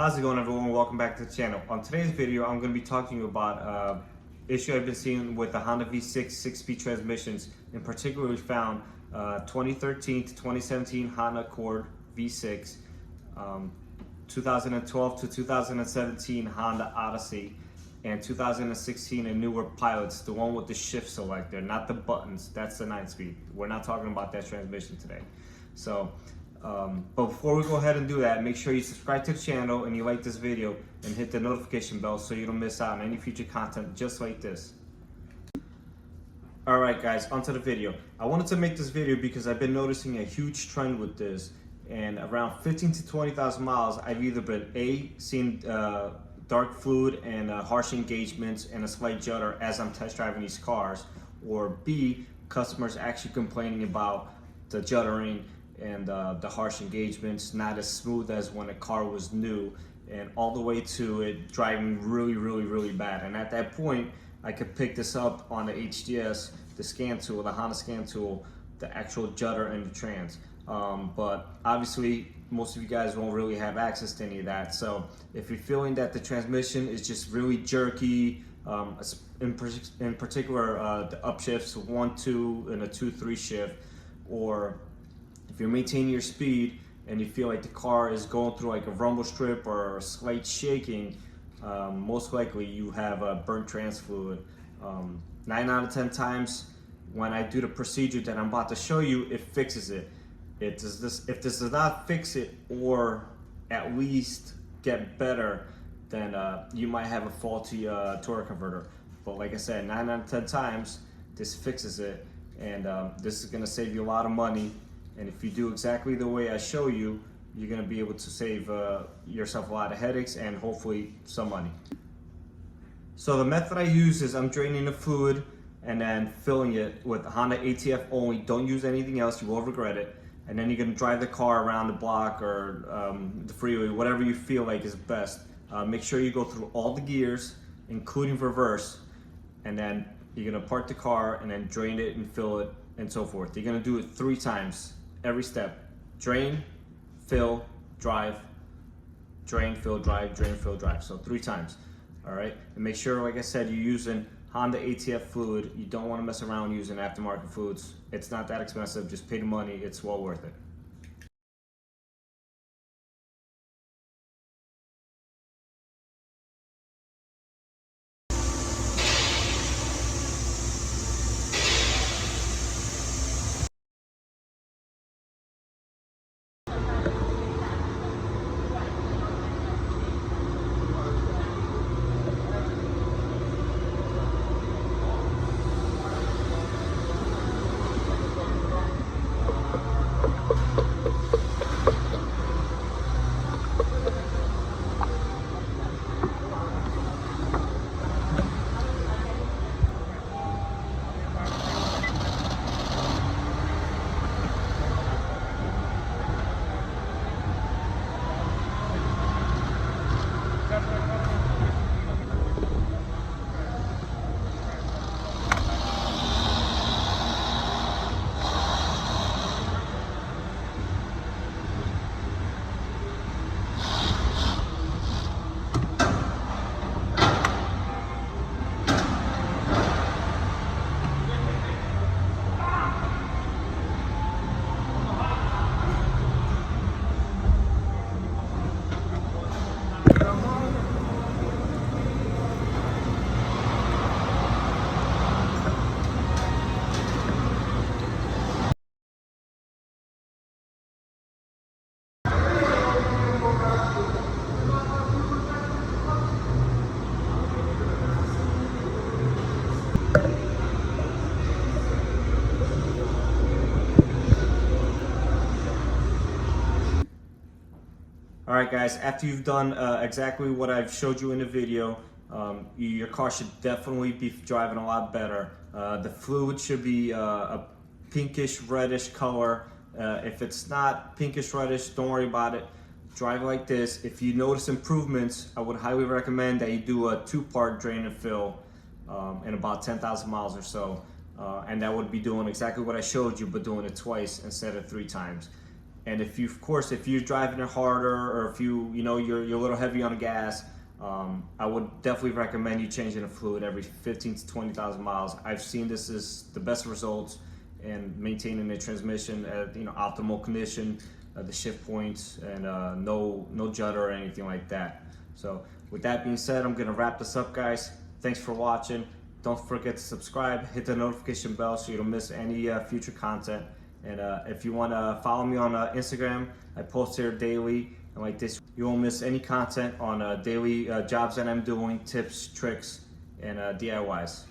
How's it going, everyone? Welcome back to the channel. On today's video, I'm going to be talking about issue I've been seeing with the Honda V6 6-speed transmissions. In particular, we found 2013 to 2017 Honda Accord V6, 2012 to 2017 Honda Odyssey, and 2016 and newer Pilots, the one with the shift selector, not the buttons. That's the 9-speed. We're not talking about that transmission today. So, but before we go ahead and do that, make sure you subscribe to the channel and you like this video and hit the notification bell so you don't miss out on any future content just like this. Alright guys, onto the video. I wanted to make this video because I've been noticing a huge trend with this, and around 15 to 20,000 miles, I've either been seen dark fluid and harsh engagements and a slight judder as I'm test driving these cars, or B, customers actually complaining about the juddering and the harsh engagements, not as smooth as when the car was new, and all the way to it driving really bad. And at that point, I could pick this up on the HDS, the scan tool, the Honda scan tool, the actual judder and the trans. But obviously, most of you guys won't really have access to any of that. So if you're feeling that the transmission is just really jerky, in particular the upshifts 1-2 and a 2-3 shift, or if you're maintaining your speed and you feel like the car is going through like a rumble strip or a slight shaking, most likely you have a burnt trans fluid. 9 out of 10 times when I do the procedure that I'm about to show you, it fixes it. If this does not fix it or at least get better, then you might have a faulty torque converter. But like I said, 9 out of 10 times this fixes it, and this is going to save you a lot of money. And if you do exactly the way I show you, you're going to be able to save yourself a lot of headaches and hopefully some money. So the method I use is I'm draining the fluid and then filling it with Honda ATF only. Don't use anything else, you will regret it. And then you're going to drive the car around the block or the freeway, whatever you feel like is best. Make sure you go through all the gears, including reverse, and then you're going to park the car and then drain it and fill it and so forth. You're going to do it 3 times. Every step: drain, fill, drive, drain, fill, drive, drain, fill, drive. So 3 times. All right. And make sure, like I said, you're using Honda ATF fluid. You don't want to mess around using aftermarket fluids. It's not that expensive. Just pay the money. It's well worth it. Alright guys, after you've done exactly what I've showed you in the video, your car should definitely be driving a lot better. The fluid should be a pinkish reddish color. If it's not pinkish reddish, don't worry about it. Drive like this. If you notice improvements, I would highly recommend that you do a 2-part drain and fill in about 10,000 miles or so. And that would be doing exactly what I showed you, but doing it twice instead of 3 times. And if you, of course, if you're driving it harder, or if you're a little heavy on the gas, I would definitely recommend you changing the fluid every 15 to 20,000 miles. I've seen this is the best results in maintaining the transmission at optimal condition, the shift points, and no judder or anything like that. So with that being said, I'm gonna wrap this up, guys. Thanks for watching. Don't forget to subscribe, hit the notification bell so you don't miss any future content. And if you want to follow me on Instagram, I post here daily. And like this, you won't miss any content on daily jobs that I'm doing, tips, tricks, and DIYs.